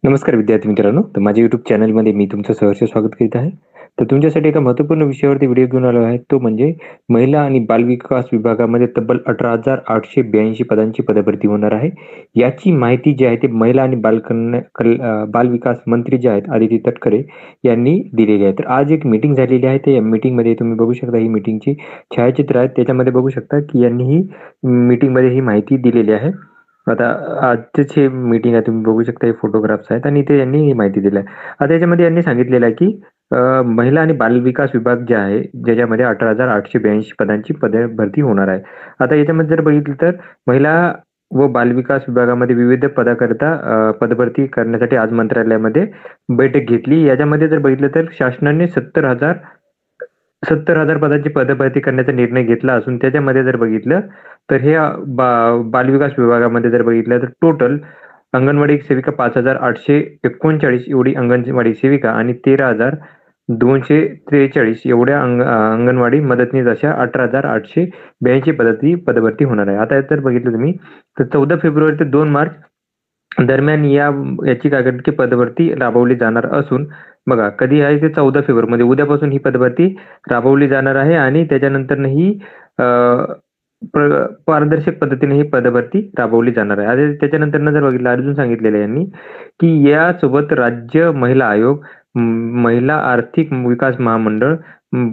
नमस्कार विद्यार्थी मित्रांनो, तर माझ्या YouTube चॅनलमध्ये मी तुमचं सहर्ष स्वागत करीत आहे. तर तुमच्यासाठी एका महत्त्वपूर्ण विषयावरती व्हिडिओ घेऊन आलो आहे. तो म्हणजे महिला आणि बालविकास विभागामध्ये तब्बल 18,882 पदांची पदभरती होणार आहे. याची माहिती जी आहे ते महिला आणि बालविकास मंत्री जे आहेत आदिती तटकरे यांनी दिलेली आहे. तर आज एक मीटिंग झालेली आहे. त्या मीटिंगमध्ये तुम्ही बघू शकता ही मीटिंगची छायाचित्र आहेत. त्याच्यामध्ये बघू शकता की यांनी ही मीटिंगमध्ये ही माहिती दिलेली आहे. आता आजचीच ही मीटिंग आहे. तुम्ही बघू शकता हे फोटोग्राफ्स आहेत आणि इथे यांनी ही माहिती दिली आहे. आता याच्यामध्ये यांनी सांगितलेलं आहे की महिला आणि बालविकास विभाग जे आहे, ज्याच्यामध्ये 18,882 पदांची भरती होणार आहे. आता याच्यामध्ये जर बघितलं तर महिला व बालविकास विभागामध्ये विविध पदाकरिता पदभरती करण्यासाठी आज मंत्रालयामध्ये बैठक घेतली. याच्यामध्ये जर बघितलं तर शासनाने 70,000 पदांची पदभरती करण्याचा निर्णय घेतला असून त्याच्यामध्ये जर बघितलं तर हे बालविकास विभागामध्ये जर बघितलं तर टोटल अंगणवाडी सेविका 5,839 एवढी अंगणवाडी सेविका आणि 13,243 एवढ्या अंगणवाडी मदतनीस अशा 18,882 पदभरती होणार आहे. आता जर बघितलं तुम्ही तर 14 फेब्रुवारी ते 2 मार्च दरम्यान याची काय करते की पदभरती राबवली जाणार असून बघा कधी आहे ते 14 फेब्रुवारी म्हणजे उद्यापासून ही पदभरती राबवली जाणार आहे आणि त्याच्यानंतर ही पारदर्शक पद्धतीने ही पदभरती राबवली जाणार आहे. आणि त्याच्यानंतर जर बघितलं अजून सांगितलेलं यांनी की यासोबत राज्य महिला आयोग, महिला आर्थिक विकास महामंडळ,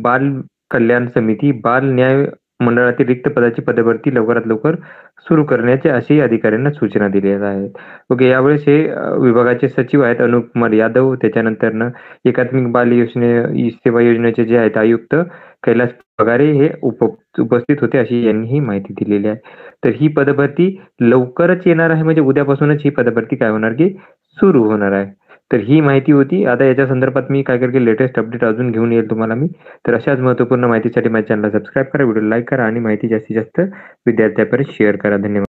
बाल कल्याण समिती, बाल न्याय मंडळातील रिक्त पदाची पदभरती लवकरात लवकर सुरू करण्याचे अशी अधिकाऱ्यांना सूचना दिलेल्या आहेत. ओके, यावेळेस हे विभागाचे सचिव आहेत अनुपकुमार यादव, त्याच्यानंतर एकात्मिक बाल सेवा योजनेचे जे आहेत आयुक्त कैलास पगारे हे उपस्थित होते अशी यांनी ही माहिती दिलेली आहे. तर ही पदभरती लवकरच येणार आहे म्हणजे उद्यापासूनच ही पदभरती काय होणार की सुरू होणार आहे. तर ही माहिती होती. आता याच्या संदर्भात मी काय करते लेटेस्ट अपडेट अजून घेऊन येईल तुम्हाला मी. तर अशाच महत्त्वपूर्ण माहितीसाठी माझ्या चॅनलला सबस्क्राईब करा, व्हिडिओ लाईक करा आणि माहिती जास्तीत जास्त विद्यार्थ्यांपर्यंत शेअर करा. धन्यवाद.